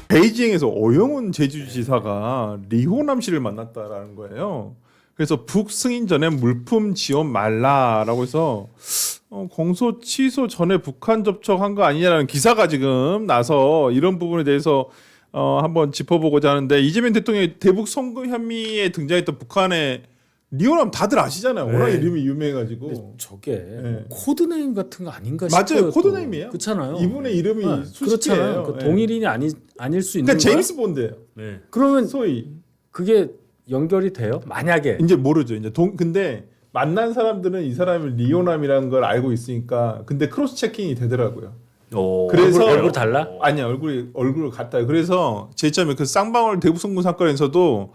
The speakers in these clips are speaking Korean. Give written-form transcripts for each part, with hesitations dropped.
베이징에서 오영훈 제주지사가 리호남 씨를 만났다라는 거예요. 그래서 북승인 전에 물품 지원 말라라고 해서 공소 취소 전에 북한 접촉한 거 아니냐라는 기사가 지금 나서 이런 부분에 대해서 한번 짚어보고자 하는데 이재명 대통령이 대북 송금 혐의에 등장했던 북한의 리호남 다들 아시잖아요. 워낙 이름이 유명해가지고. 저게 코드네임 같은 거 아닌가 맞아요. 싶어요. 코드네임이에요. 그렇잖아요. 이분의 이름이 수식이에요. 그렇잖아요. 그 동일인이 아닐 수 있는 그러니까 제임스 본드예요. 네. 그러면 소위 그게 연결이 돼요? 만약에 이제 모르죠. 이제 근데 만난 사람들은 이 사람이 리오남이라는 걸 알고 있으니까 근데 크로스 체킹이 되더라고요. 그래서 얼굴 달라? 아니야 얼굴을 같아요. 그래서 제점에 그 쌍방울 대북송금 사건에서도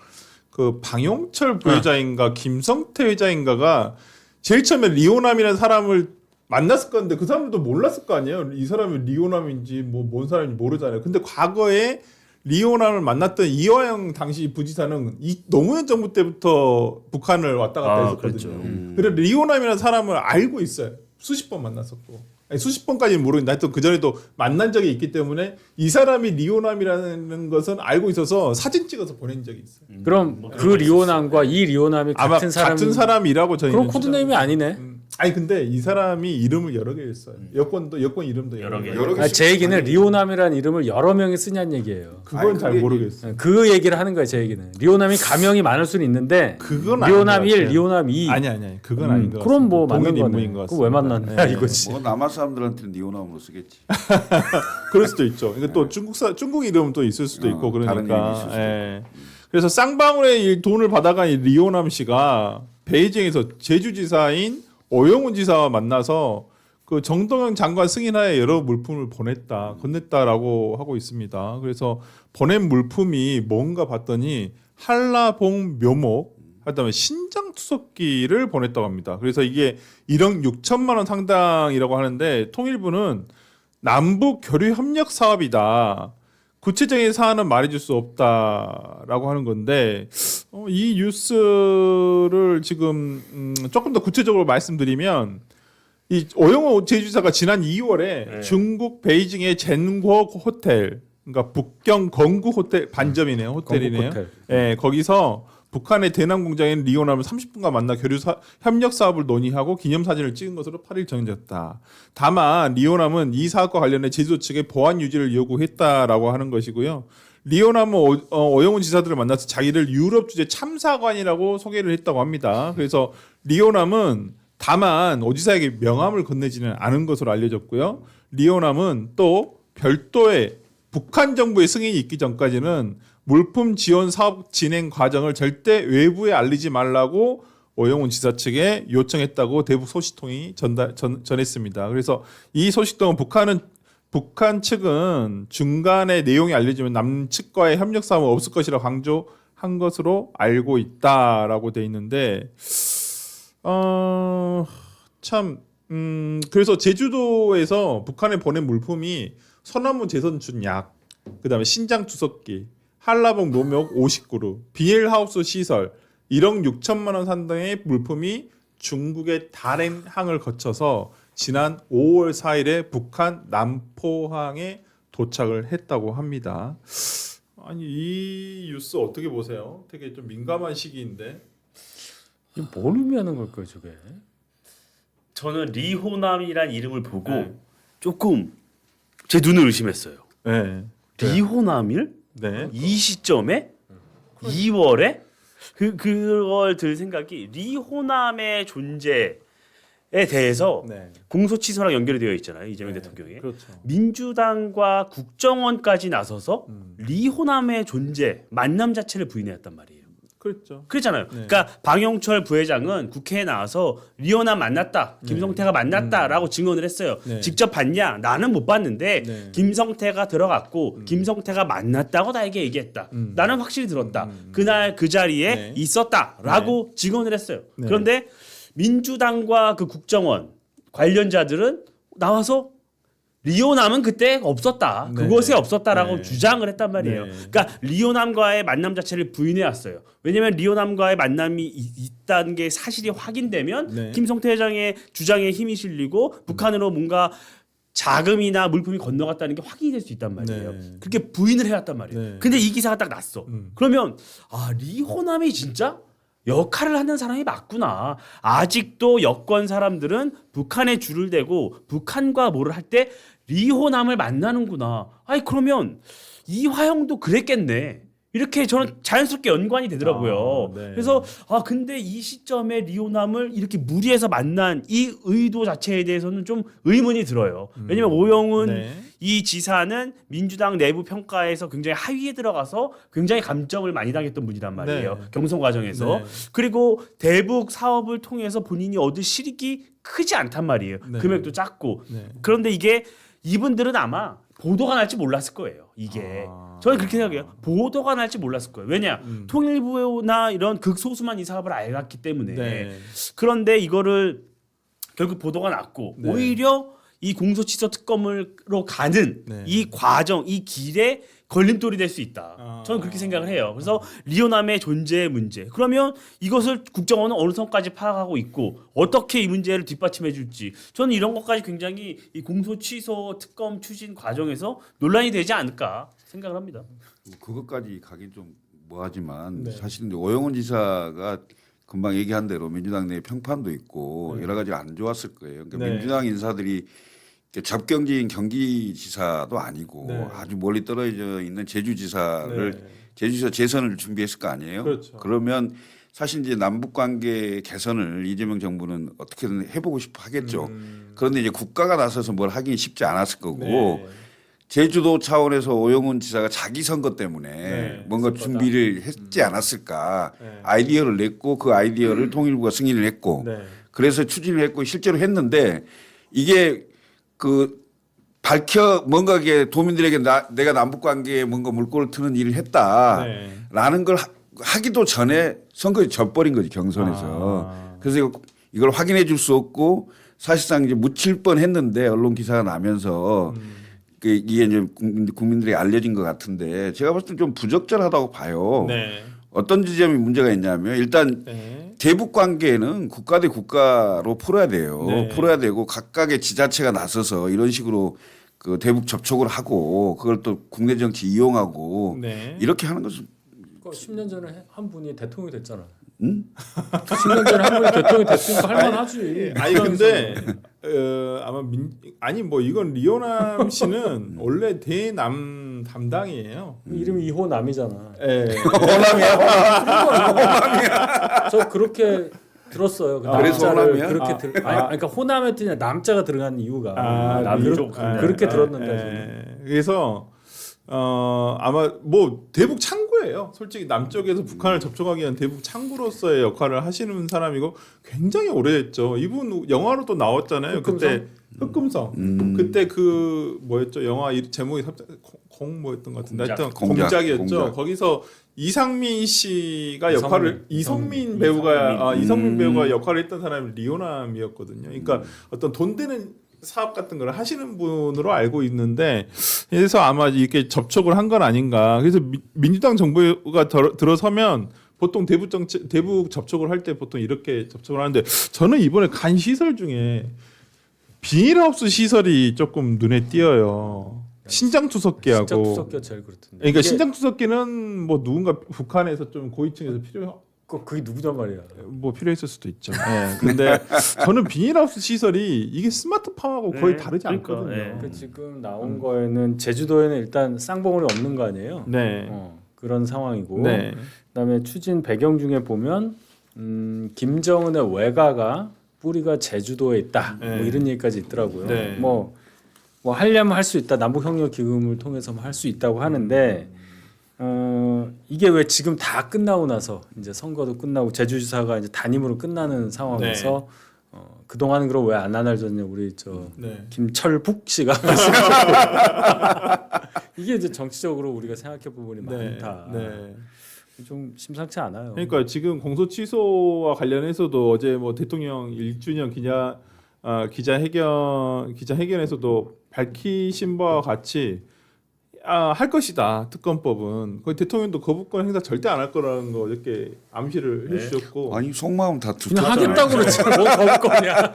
그 방용철 부회장인가 김성태 회장인가가 제일 처음에 리오남이라는 사람을 만났을 건데 그 사람들도 몰랐을 거 아니에요. 이 사람이 리오남인지 뭐 뭔 사람인지 모르잖아요. 근데 과거에 리오남을 만났던 이화영 당시 부지사는 노무현 정부 때부터 북한을 왔다 갔다 했었거든요. 그래서 리오남이라는 사람을 알고 있어요. 수십 번 만났었고. 아니, 수십 번까지는 모르겠는데 하여튼 그전에도 만난 적이 있기 때문에 이 사람이 리오남이라는 것은 알고 있어서 사진 찍어서 보낸 적이 있어요. 그럼 그 리오남과 이 리오남이 아마 같은 사람이라고 저희는 그럼 코드네임이 아니네. 아니 근데 이 사람이 이름을 여러 개 했어요. 여권 이름도 여러 개. 제 얘기는 리오남이라는 이름을 여러 명이 쓰냐는 얘기예요. 그건 잘 모르겠어요. 그 얘기를 하는 거예요. 제 얘기는 리오남이 가명이 많을 수는 있는데 그건 리오남 1, 아닌 것 같아요. 리오남 2 아니 그건 아닌 것 같아요. 그럼 뭐 동일 맞는 인물인 거네. 것 그거 왜 같습니다. 만났냐 네. 이거지. 뭐 남한 사람들한테는 리오남으로 쓰겠지. 그럴 수도 있죠. 이게 또 중국 이름은 또 있을 수도 있고 다른 그러니까. 이름이 있을 수도 예. 그래서 쌍방울의 돈을 받아간 이 리오남 씨가 베이징에서 제주지사인 오영훈 지사와 만나서 그 정동영 장관 승인하에 여러 물품을 건넸다라고 하고 있습니다. 그래서 보낸 물품이 뭔가 봤더니 한라봉 묘목, 그다음에 신장투석기를 보냈다고 합니다. 그래서 이게 1억 6천만 원 상당이라고 하는데 통일부는 남북 교류 협력 사업이다. 구체적인 사안은 말해줄 수 없다라고 하는 건데 이 뉴스를 지금 조금 더 구체적으로 말씀드리면 이 오영호 제주지사가 지난 2월에 중국 베이징의 젠궈 호텔, 그러니까 북경 건구 호텔 반점이네요, 호텔이네요. 호텔. 예, 거기서 북한의 대남 공장인 리오남을 30분간 만나 교류 협력 사업을 논의하고 기념사진을 찍은 것으로 8일 정해졌다. 다만 리오남은 이 사업과 관련해 제주도 측에 보안 유지를 요구했다라고 하는 것이고요. 리오남은 오영훈 지사들을 만나서 자기를 유럽 주재 참사관이라고 소개를 했다고 합니다. 그래서 리오남은 다만 오 지사에게 명함을 건네지는 않은 것으로 알려졌고요. 리오남은 또 별도의 북한 정부의 승인이 있기 전까지는 물품 지원 사업 진행 과정을 절대 외부에 알리지 말라고 오영훈 지사 측에 요청했다고 대북 소식통이 전했습니다. 그래서 이 소식통은 북한 측은 중간에 내용이 알려지면 남측과의 협력 사업은 없을 것이라 강조한 것으로 알고 있다라고 돼 있는데 그래서 제주도에서 북한에 보낸 물품이 소나무 제선춘 약, 그다음에 신장 투석기, 한라봉 묘목 50그루, 비닐하우스 시설 1억 6천만 원 상당의 물품이 중국의 다롄항을 거쳐서 지난 5월 4일에 북한 남포항에 도착을 했다고 합니다. 아니 이 뉴스 어떻게 보세요? 되게 좀 민감한 시기인데. 이게 뭘 의미하는 걸까요, 저게? 저는 리호남이란 이름을 보고 조금 제 눈을 의심했어요. 네. 리호남일? 네. 이 시점에 2월에 그걸 들 생각이 리호남의 존재에 대해서 네. 공소 취소랑 연결이 되어 있잖아요. 이재명 대통령이. 그렇죠. 민주당과 국정원까지 나서서 리호남의 존재, 만남 자체를 부인해왔단 말이에요. 그렇죠. 그랬잖아요. 그러니까 방영철 부회장은 국회에 나와서 리오남 만났다, 김성태가 만났다라고 증언을 했어요. 네. 직접 봤냐? 나는 못 봤는데 네. 김성태가 들어갔고 김성태가 만났다고 나에게 얘기했다. 나는 확실히 들었다. 그날 그 자리에 네. 있었다라고 증언을 했어요. 네. 그런데 민주당과 그 국정원 관련자들은 나와서 리오남은 그때 없었다. 네. 그곳에 없었다라고 네. 주장을 했단 말이에요. 네. 그러니까 리오남과의 만남 자체를 부인해 왔어요. 왜냐하면 리오남과의 만남이 있다는 게 사실이 확인되면 네. 김성태 회장의 주장에 힘이 실리고 북한으로 뭔가 자금이나 물품이 건너갔다는 게 확인이 될 수 있단 말이에요. 네. 그렇게 부인을 해왔단 말이에요. 네. 근데 이 기사가 딱 났어. 그러면 리호남이 진짜 역할을 하는 사람이 맞구나. 아직도 여권 사람들은 북한에 줄을 대고 북한과 뭐를 할 때 리호남을 만나는구나. 아니 그러면 이화영도 그랬겠네. 이렇게 저는 자연스럽게 연관이 되더라고요. 네. 그래서 근데 이 시점에 리호남을 이렇게 무리해서 만난 이 의도 자체에 대해서는 좀 의문이 들어요. 왜냐면 오영훈 네. 이 지사는 민주당 내부 평가에서 굉장히 하위에 들어가서 굉장히 감점을 많이 당했던 분이란 말이에요. 네. 경선 과정에서. 네. 그리고 대북 사업을 통해서 본인이 얻을 실익이 크지 않단 말이에요. 네. 금액도 작고. 네. 그런데 이게 이분들은 아마 보도가 날지 몰랐을 거예요. 이게 저는 그렇게 생각해요. 보도가 날지 몰랐을 거예요. 왜냐 통일부나 이런 극소수만 이 사업을 알았기 때문에. 네. 그런데 이거를 결국 보도가 났고 네. 오히려 이 공소취소 특검으로 가는 네. 이 과정, 이 길에 걸림돌이 될 수 있다. 저는 그렇게 생각을 해요. 그래서 리오남의 존재의 문제. 그러면 이것을 국정원은 어느 선까지 파악하고 있고 어떻게 이 문제를 뒷받침해 줄지. 저는 이런 것까지 굉장히 이 공소취소 특검 추진 과정에서 논란이 되지 않을까 생각을 합니다. 뭐 그것까지 가긴 좀 뭐하지만 네. 사실 이제 오영훈 지사가 금방 얘기한 대로 민주당 내 평판도 있고 네. 여러 가지가 안 좋았을 거예요. 그러니까 네. 민주당 인사들이 이렇게 접경지인 경기지사도 아니고 네. 아주 멀리 떨어져 있는 제주지사를 네. 제주지사 재선을 준비했을 거 아니에요. 그렇죠. 그러면 사실 이제 남북 관계 개선을 이재명 정부는 어떻게든 해보고 싶어 하겠죠. 그런데 이제 국가가 나서서 뭘 하긴 쉽지 않았을 거고 네. 제주도 차원에서 오영훈 지사가 자기 선거 때문에 네, 뭔가 있을 거다. 준비를 했지 않았을까. 네. 아이디어를 냈고 그 아이디어를 통일부가 승인을 했고 네. 그래서 추진을 했고 실제로 했는데 이게 그 밝혀 뭔가 이게 도민들에게 내가 남북 관계에 뭔가 물꼬를 트는 일을 했다라는 걸 하기도 전에 선거에 져버린 거지 경선에서. 그래서 이걸 확인해 줄 수 없고 사실상 이제 묻힐 뻔했는데 언론 기사가 나면서 이게 이제 국민들에게 알려진 것 같은데 제가 봤을 때 좀 부적절하다고 봐요. 네. 어떤 지점이 문제가 있냐면 일단 네. 대북 관계는 국가 대 국가로 풀어야 돼요. 네. 풀어야 되고 각각의 지자체가 나서서 이런 식으로 그 대북 접촉을 하고 그걸 또 국내 정치 이용하고 네. 이렇게 하는 것은 10년 전에 한 분이 대통령이 됐잖아. 응? 10년 전에 한 분이 대통령이 됐으니까 할만하지. 아니 근데 아마 아니 뭐 이건 리오남 씨는 원래 대남 담당이에요. 이름이 이호남이잖아. 예. 저 그렇게 들었어요. 그 그래서 남자를 호남이야? 그렇게 그러니까 호남에 뜨냐 남자가 들어간 이유가 남이 그렇- 좀 크네. 그렇게 아, 들었는데 예. 저는. 그래서 아마 뭐 대북 창구예요. 솔직히 남쪽에서 북한을 접촉하기 위한 대북 창구로서의 역할을 하시는 사람이고 굉장히 오래됐죠. 이분 영화로도 나왔잖아요. 그때 흑금성. 그때 그 뭐였죠? 영화 제목이 공 뭐였던 것 같은데 하여튼 공작이었죠. 공작. 거기서 이상민 씨가 이성민. 역할을 이성민 배우가 이성민 배우가 역할을 했던 사람이 리오남이었거든요. 그러니까 어떤 돈 되는 사업 같은 걸 하시는 분으로 알고 있는데 그래서 아마 이렇게 접촉을 한 건 아닌가. 그래서 민주당 정부가 들어서면 보통 대북 접촉을 할 때 보통 이렇게 접촉을 하는데 저는 이번에 간 시설 중에 비닐하우스 시설이 조금 눈에 띄어요. 신장투석기하고. 신장투석기가 제일 그렇던데. 그러니까 이게 신장투석기는 뭐 누군가 북한에서 좀 고위층에서 그게 누구단 말이야. 뭐 필요했을 수도 있죠. 네. 근데 저는 비닐하우스 시설이 이게 스마트팜하고 거의 네, 다르지 그러니까, 않거든요. 네. 그 지금 나온 거에는 제주도에는 일단 쌍봉울이 없는 거 아니에요? 네. 그런 상황이고. 네. 그다음에 추진 배경 중에 보면 김정은의 외가가 뿌리가 제주도에 있다. 네. 뭐 이런 얘기까지 있더라고요. 네. 뭐 하려면 할 수 있다. 남북협력 기금을 통해서 할 수 있다고 하는데 이게 왜 지금 다 끝나고 나서 이제 선거도 끝나고 제주지사가 이제 단임으로 끝나는 상황에서 그 동안은 그럼 왜 안 안아줬냐 우리 저 네. 김철북 씨가 이게 이제 정치적으로 우리가 생각해 부분이 많다. 네. 좀 심상치 않아요. 그러니까 지금 공소 취소와 관련해서도 어제 뭐 대통령 1주년 기자회견에서도 밝히신 바와 같이 할 것이다. 특검법은 거의 대통령도 거부권 행사 절대 안 할 거라는 거 이렇게 암시를 해주셨고. 아니 속마음 다 그냥 하겠다고 그러지 뭐 거부권이야.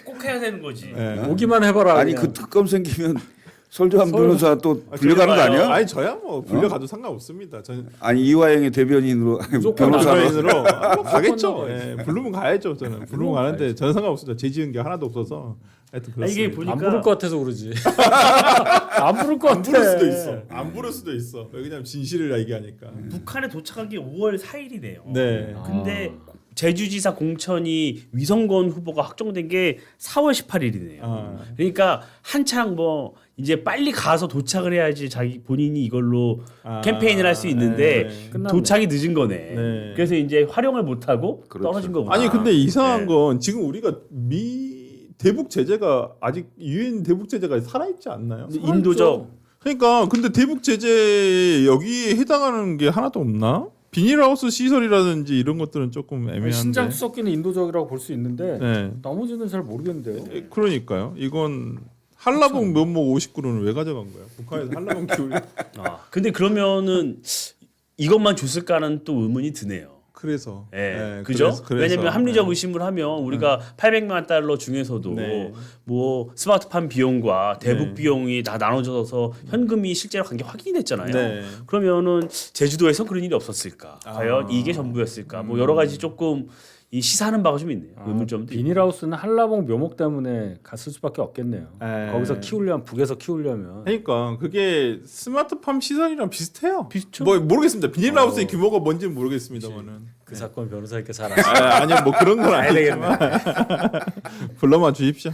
꼭 해야 되는 거지. 네. 오기만 해봐라. 아니 그냥. 그 특검 생기면 설조한 변호사 또 불려가는 거 아니야? 아니 저야 뭐 불려가도 상관없습니다. 저는 아니 이화영의 대변인으로 무조건 변호사로 변호사로 가겠죠. 무조건 예, 부르면 가야죠. 저는 부르면 가는데 저는 상관없습니다. 죄지은 게 하나도 없어서 하여튼 아니, 이게 그렇습니다. 안 보니까 부를 것 같아서 그러지. 안 부를 것 같아. 안 부를 수도 있어. 안 부를 수도 있어. 왜냐면 진실을 얘기하니까. 북한에 도착한 게 5월 4일이네요. 네. 근데 제주지사 공천이 위성건 후보가 확정된 게 4월 18일이네요. 아. 그러니까 한창 뭐 이제 빨리 가서 도착을 해야지 자기 본인이 이걸로 캠페인을 할 수 있는데 네. 끝났네. 도착이 늦은 거네. 네. 그래서 이제 활용을 못 하고 그렇죠. 떨어진 거구나. 아니 근데 이상한 네. 건 지금 우리가 대북 제재가 아직 유엔 대북 제재가 살아 있지 않나요? 근데 인도적 그러니까 근데 대북 제재 여기에 해당하는 게 하나도 없나? 비닐하우스 시설이라든지 이런 것들은 조금 애매한데. 신장 수석기는 인도적이라고 볼 수 있는데 네. 나머지는 잘 모르겠는데요. 그러니까요. 이건 한라봉 면목 59로는 왜 가져간 거야? 북한에서 한라봉 키울. 근데 그러면은 이것만 줬을까는 또 의문이 드네요. 그래서. 예, 네, 그죠? 그래서, 왜냐면 합리적 네. 의심을 하면 우리가 800만 달러 중에서도 네. 뭐 스마트팜 비용과 대북 네. 비용이 다 나눠져서 현금이 실제로 간 게 확인이 됐잖아요. 네. 그러면은 제주도에서 그런 일이 없었을까? 과연 이게 전부였을까? 뭐 여러 가지 조금 이 시사하는 바가 좀 있네요. 의문점도 있고. 비닐하우스는 한라봉 묘목 때문에 갔을 수밖에 없겠네요. 네. 거기서 키우려면 북에서 키우려면 그러니까 그게 스마트팜 시설이랑 비슷해요. 비슷죠? 뭐 모르겠습니다. 비닐하우스의 규모가 뭔지는 모르겠습니다만은. 그 사건 변호사님께 잘 아시죠? 아니요 뭐 그런 건 가야 아니지만 불러만 주십시오.